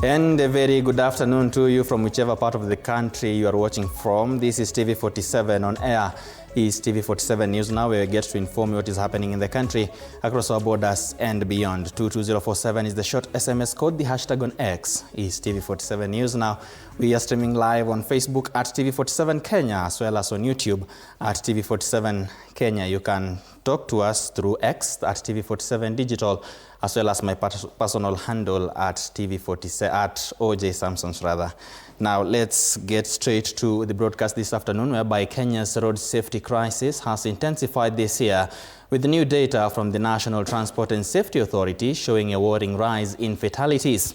And a very good afternoon to you from whichever part of the country you are watching from. This is TV47 on air. Is TV47 News Now, where we get to inform you what is happening in the country, across our borders and beyond. 22047 is the short SMS code. The hashtag on X is TV47 News Now. We are streaming live on Facebook at TV47 Kenya, as well as on YouTube at TV47 Kenya. You can talk to us through X at TV47 Digital, as well as my personal handle at TV47 at OJ Samson's rather. Now let's get straight to the broadcast this afternoon, whereby Kenya's road safety crisis has intensified this year, with new data from the National Transport and Safety Authority showing a worrying rise in fatalities.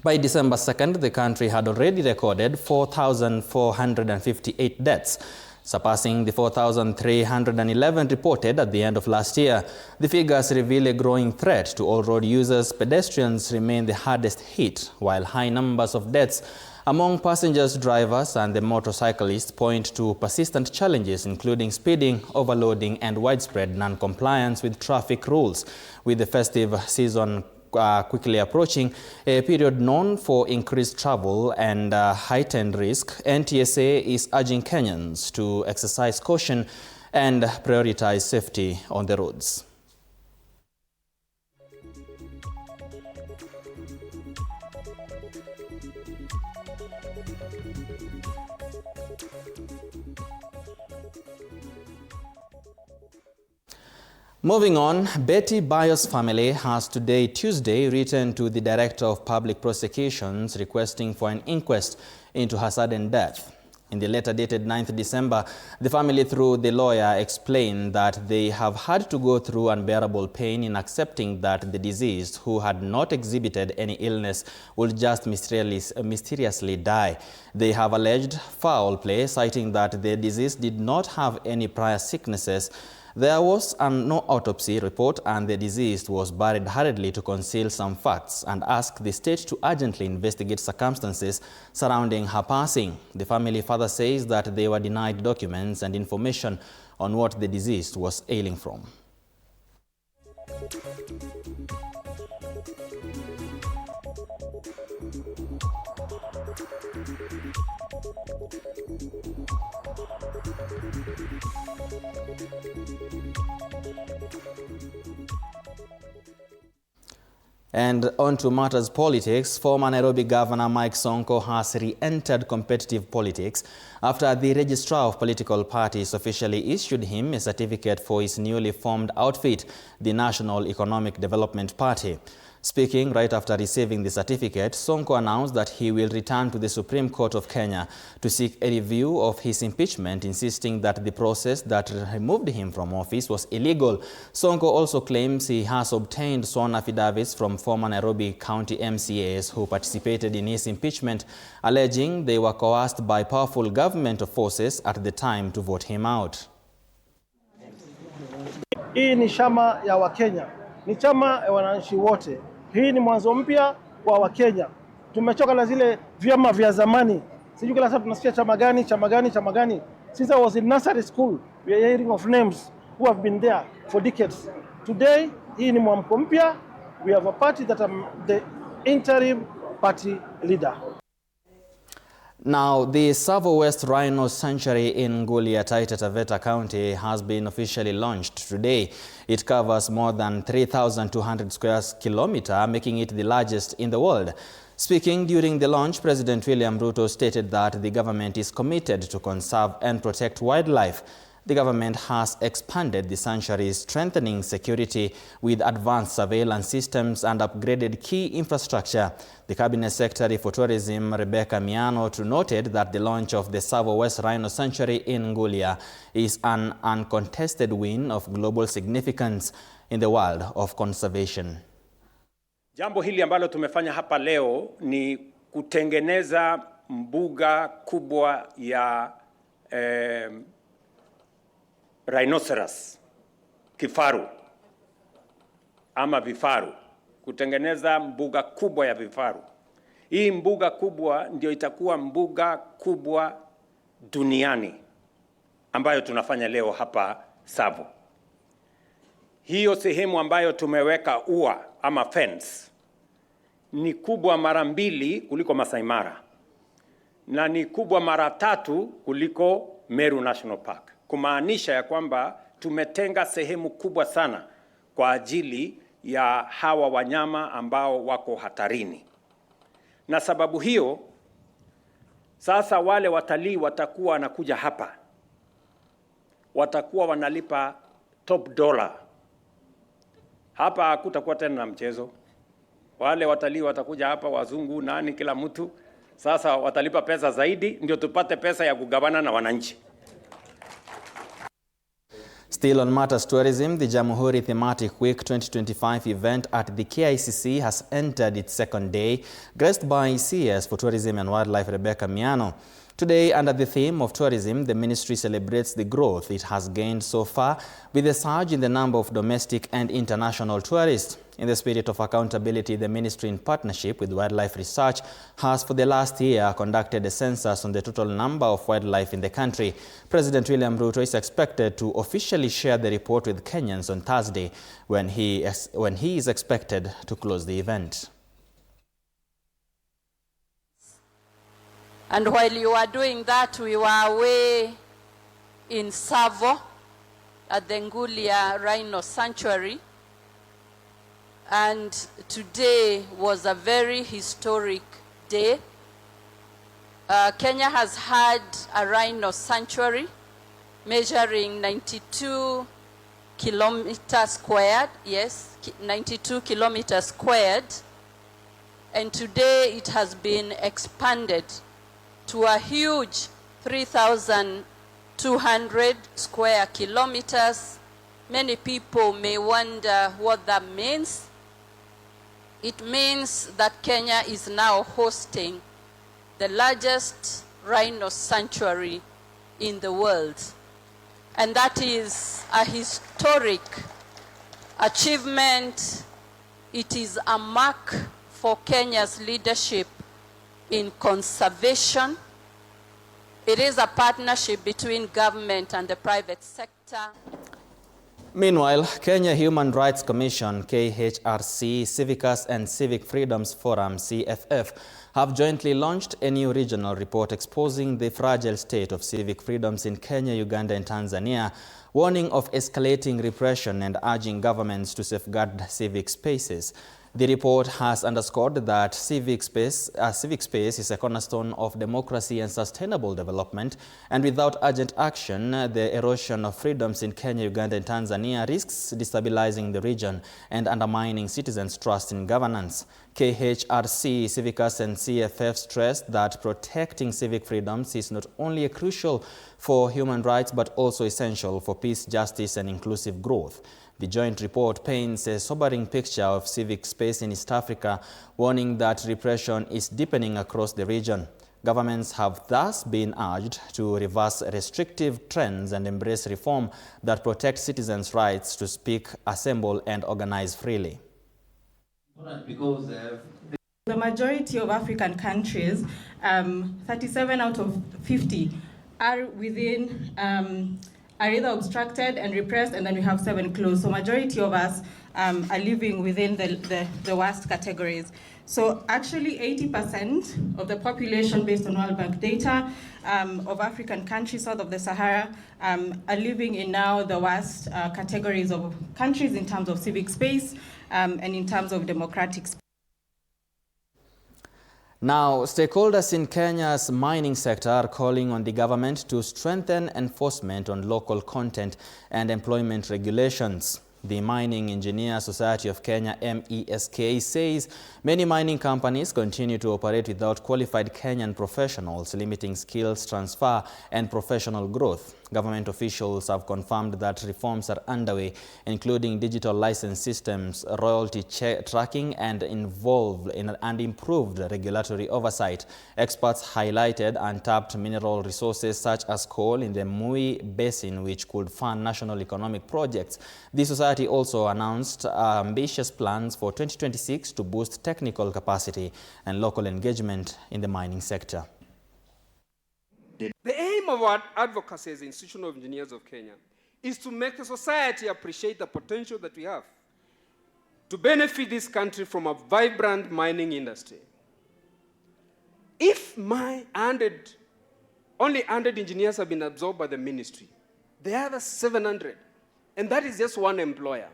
By December 2nd, the country had already recorded 4,458 deaths, surpassing the 4,311 reported at the end of last year. The figures reveal a growing threat to all road users. Pedestrians remain the hardest hit, while high numbers of deaths among passengers, drivers, and the motorcyclists point to persistent challenges, including speeding, overloading, and widespread non-compliance with traffic rules. With the festive season quickly approaching, a period known for increased travel and heightened risk, NTSA is urging Kenyans to exercise caution and prioritize safety on the roads. Moving on, Betty Bayo's family has today, Tuesday, written to the Director of Public Prosecutions requesting for an inquest into her sudden death. In the letter dated 9th December, the family, through the lawyer, explained that they have had to go through unbearable pain in accepting that the deceased, who had not exhibited any illness, would just mysteriously die. They have alleged foul play, citing that the deceased did not have any prior sicknesses. There was no autopsy report, and the deceased was buried hurriedly to conceal some facts, and asked the state to urgently investigate circumstances surrounding her passing. The family further says that they were denied documents and information on what the deceased was ailing from. And on to matters politics, former Nairobi Governor Mike Sonko has re-entered competitive politics after the Registrar of Political Parties officially issued him a certificate for his newly formed outfit, the National Economic Development Party. Speaking right after receiving the certificate, Sonko announced that he will return to the Supreme Court of Kenya to seek a review of his impeachment, insisting that the process that removed him from office was illegal. Sonko also claims he has obtained sworn affidavits from former Nairobi County MCAs who participated in his impeachment, alleging they were coerced by powerful government forces at the time to vote him out. Hii ni chama ya Wakenya, ni chama ya wananchi wote. Hii ni mwanzo mpya wa Wakenya. Tumechoka na zile vyama vya zamani. Sijui kila saa tunasikia chama gani, chama gani, chama gani. Since I was in nursery school, we are hearing of names who have been there for decades. Today, hii ni mwamko mpya. We have a party that I'm the interim party leader. Now, the Tsavo West Rhino Sanctuary in Ngulia, Taita Taveta County has been officially launched today. It covers more than 3,200 square kilometers, making it the largest in the world. Speaking during the launch, President William Ruto stated that the government is committed to conserve and protect wildlife. The government has expanded the sanctuary, strengthening security with advanced surveillance systems and upgraded key infrastructure. The Cabinet Secretary for Tourism, Rebecca Miano, noted that the launch of the Tsavo West Rhino Sanctuary in Ngulia is an uncontested win of global significance in the world of conservation. Jambo hili ambalo tumefanya hapa leo ni kutengeneza mbuga kubwa ya rhinoceros, kifaru ama vifaru, kutengeneza mbuga kubwa ya vifaru. Hii mbuga kubwa ndio itakuwa mbuga kubwa duniani ambayo tunafanya leo hapa Tsavo. hiyo sehemu ambayo tumeweka ua ama fence ni kubwa mara 2 kuliko Masai Mara na ni kubwa mara 3 kuliko Meru National Park, kumaanisha ya kwamba tumetenga sehemu kubwa sana kwa ajili ya hawa wanyama ambao wako hatarini. Na sababu hiyo sasa wale watalii watakuwa wanakuja hapa, watakuwa wanalipa top dollar. Hapa hakutakuwa tena na mchezo. Wale watalii watakuja hapa, wazungu, nani, kila mtu, sasa watalipa pesa zaidi ndio tupate pesa ya kugawana na wananchi. Still on matters tourism, the Jamhuri Thematic Week 2025 event at the KICC has entered its second day, graced by CS for Tourism and Wildlife Rebecca Miano. Today, under the theme of tourism, the ministry celebrates the growth it has gained so far with a surge in the number of domestic and international tourists. In the spirit of accountability, the ministry, in partnership with Wildlife Research, has for the last year conducted a census on the total number of wildlife in the country. President William Ruto is expected to officially share the report with Kenyans on Thursday, when he is expected to close the event. And while you were doing that, we were away in Savo at the Ngulia Rhino Sanctuary. And today was a very historic day. Kenya has had a rhino sanctuary measuring 92 kilometers squared. Yes, 92 kilometers squared. And today it has been expanded to a huge 3,200 square kilometers. Many people may wonder what that means. It means that Kenya is now hosting the largest rhino sanctuary in the world. And that is a historic achievement. It is a mark for Kenya's leadership in conservation. It is a partnership between government and the private sector. Meanwhile, Kenya Human Rights Commission, KHRC, Civicus and Civic Freedoms Forum, CFF, have jointly launched a new regional report exposing the fragile state of civic freedoms in Kenya, Uganda and Tanzania, warning of escalating repression and urging governments to safeguard civic spaces. The report has underscored that civic space is a cornerstone of democracy and sustainable development, and without urgent action, the erosion of freedoms in Kenya, Uganda and Tanzania risks destabilizing the region and undermining citizens' trust in governance. KHRC, Civicus and CFF stressed that protecting civic freedoms is not only crucial for human rights but also essential for peace, justice and inclusive growth. The joint report paints a sobering picture of civic space in East Africa, warning that repression is deepening across the region. Governments have thus been urged to reverse restrictive trends and embrace reform that protect citizens' rights to speak, assemble and organize freely. Because the majority of African countries, 37 out of 50, are within are either obstructed and repressed, and then we have 7 closed. So majority of us are living within the worst categories. So actually 80% of the population, based on World Bank data, of African countries south of the Sahara are living in now the worst categories of countries in terms of civic space and in terms of democratic space. Now, stakeholders in Kenya's mining sector are calling on the government to strengthen enforcement on local content and employment regulations. The Mining Engineer Society of Kenya, MESK, says many mining companies continue to operate without qualified Kenyan professionals, limiting skills transfer and professional growth. Government officials have confirmed that reforms are underway, including digital license systems, royalty tracking, and improved regulatory oversight. Experts highlighted untapped mineral resources such as coal in the Mui Basin, which could fund national economic projects. The society also announced ambitious plans for 2026 to boost technical capacity and local engagement in the mining sector. The aim of our advocacy as Institutional Engineers of Kenya is to make the society appreciate the potential that we have to benefit this country from a vibrant mining industry. If only 100 engineers have been absorbed by the ministry, the other 700, and that is just one employer.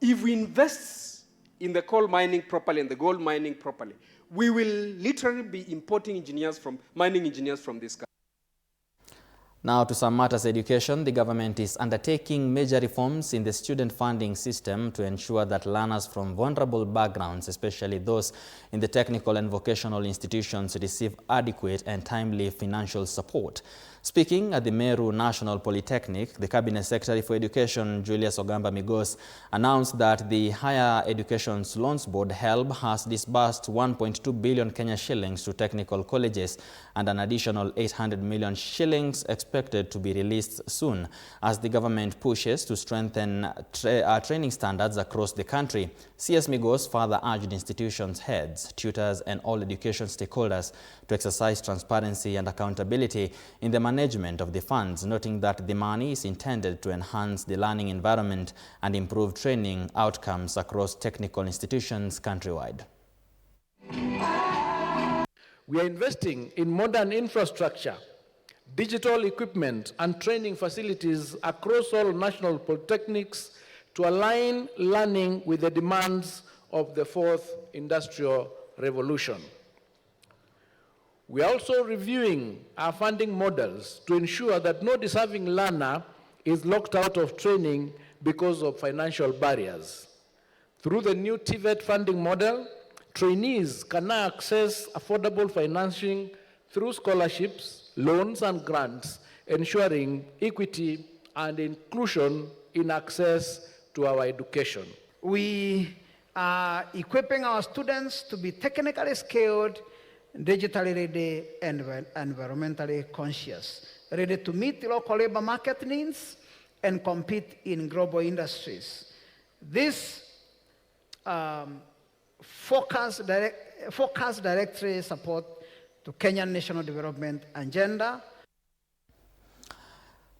If we invest in the coal mining properly and the gold mining properly, we will literally be importing mining engineers from this country. Now to some matters education, the government is undertaking major reforms in the student funding system to ensure that learners from vulnerable backgrounds, especially those in the technical and vocational institutions, receive adequate and timely financial support. Speaking at the Meru National Polytechnic, the Cabinet Secretary for Education, Julius Ogamba Migos, announced that the Higher Education's Loans Board, HELB, has disbursed 1.2 billion Kenya shillings to technical colleges and an additional 800 million shillings expected to be released soon as the government pushes to strengthen training standards across the country. CS Migos further urged institutions' heads, tutors and all education stakeholders to exercise transparency and accountability in the management of the funds, noting that the money is intended to enhance the learning environment and improve training outcomes across technical institutions countrywide. We are investing in modern infrastructure, digital equipment and training facilities across all national polytechnics to align learning with the demands of the fourth industrial revolution. We are also reviewing our funding models to ensure that no deserving learner is locked out of training because of financial barriers. Through the new TVET funding model, trainees can now access affordable financing through scholarships, loans, and grants, ensuring equity and inclusion in access to our education. We are equipping our students to be technically skilled, digitally ready, and environmentally conscious, ready to meet local labor market needs and compete in global industries. This focused directory support to Kenyan national development agenda.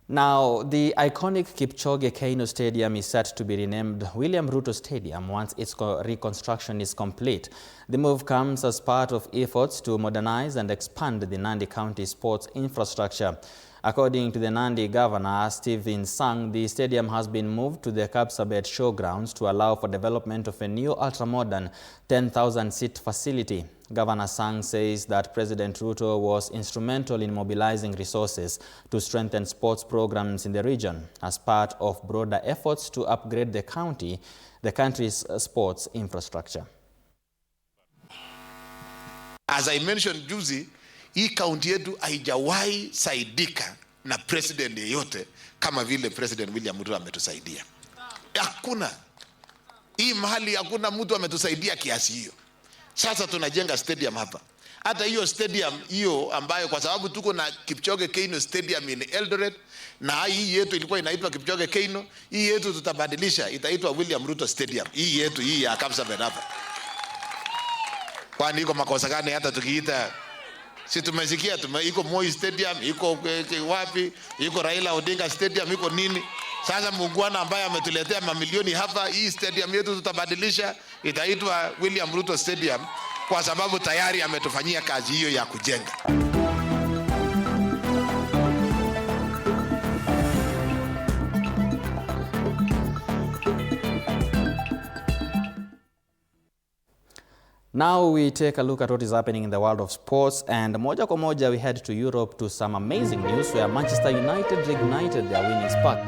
Now, the iconic Kipchoge Keino Stadium is set to be renamed William Ruto Stadium once its reconstruction is complete. The move comes as part of efforts to modernize and expand the Nandi County sports infrastructure. According to the Nandi Governor, Stephen Sang, the stadium has been moved to the Kapsabet Showgrounds to allow for development of a new ultra-modern 10,000-seat facility. Governor Sang says that President Ruto was instrumental in mobilizing resources to strengthen sports programs in the region as part of broader efforts to upgrade the country's sports infrastructure. As I mentioned juzi, hii kaunti yetu haijawahi saidika na president yeyote kama vile President William Ruto ametusaidia. Hakuna. Hii mahali hakuna mtu ametusaidia kiasi hiyo. Sasa tunajenga stadium hapa. Hata hiyo stadium hiyo ambayo kwa sababu tuko na Kipchoge Keino Stadium in Eldoret na hii yetu ilikuwa inaitwa Kipchoge Keino, hii yetu tutabadilisha itaitwa William Ruto Stadium. Hii yetu hii ya Kapsabet hapa. Kwani iko makosa gani hata tukiita? Si tumesikia iko Moi Stadium, iko wapi, iko Raila Odinga Stadium, iko nini? Sasa muungwana ambaye ametuletea mamilioni hapa, hii stadium yetu tutabadilisha itaitwa William Ruto Stadium kwa sababu tayari ametufanyia kazi hiyo ya kujenga. Now we take a look at what is happening in the world of sports, and moja kwa moja we head to Europe to some amazing news where Manchester United reignited their winning spark.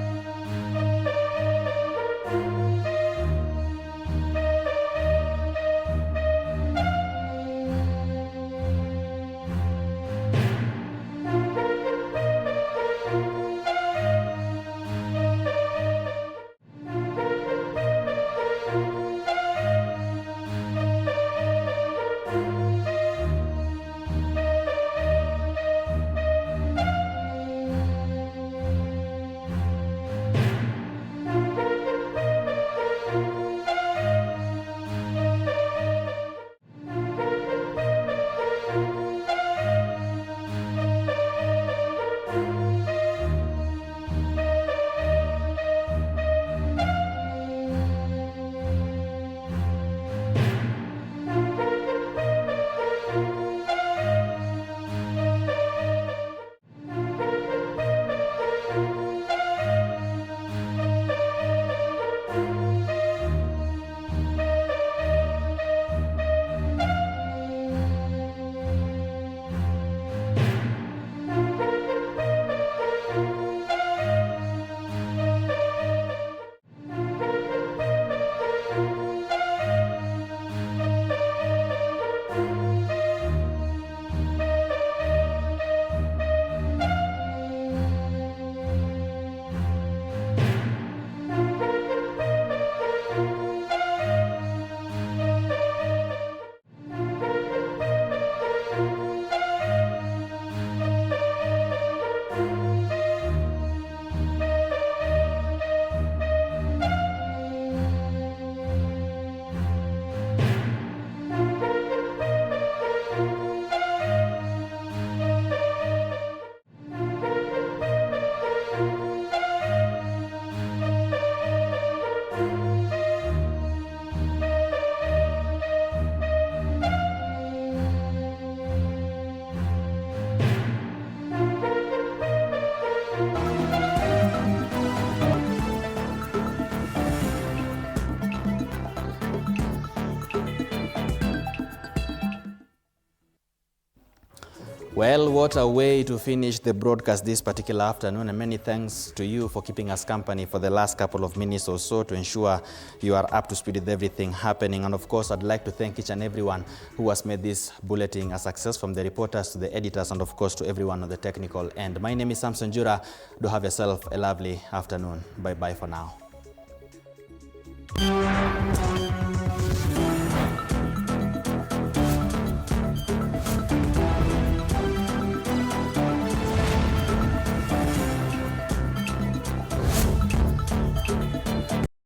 Well, what a way to finish the broadcast this particular afternoon, and many thanks to you for keeping us company for the last couple of minutes or so to ensure you are up to speed with everything happening. And of course, I'd like to thank each and everyone who has made this bulletin a success, from the reporters to the editors and of course to everyone on the technical end. My name is Samson Jura. Do have yourself a lovely afternoon. Bye-bye for now.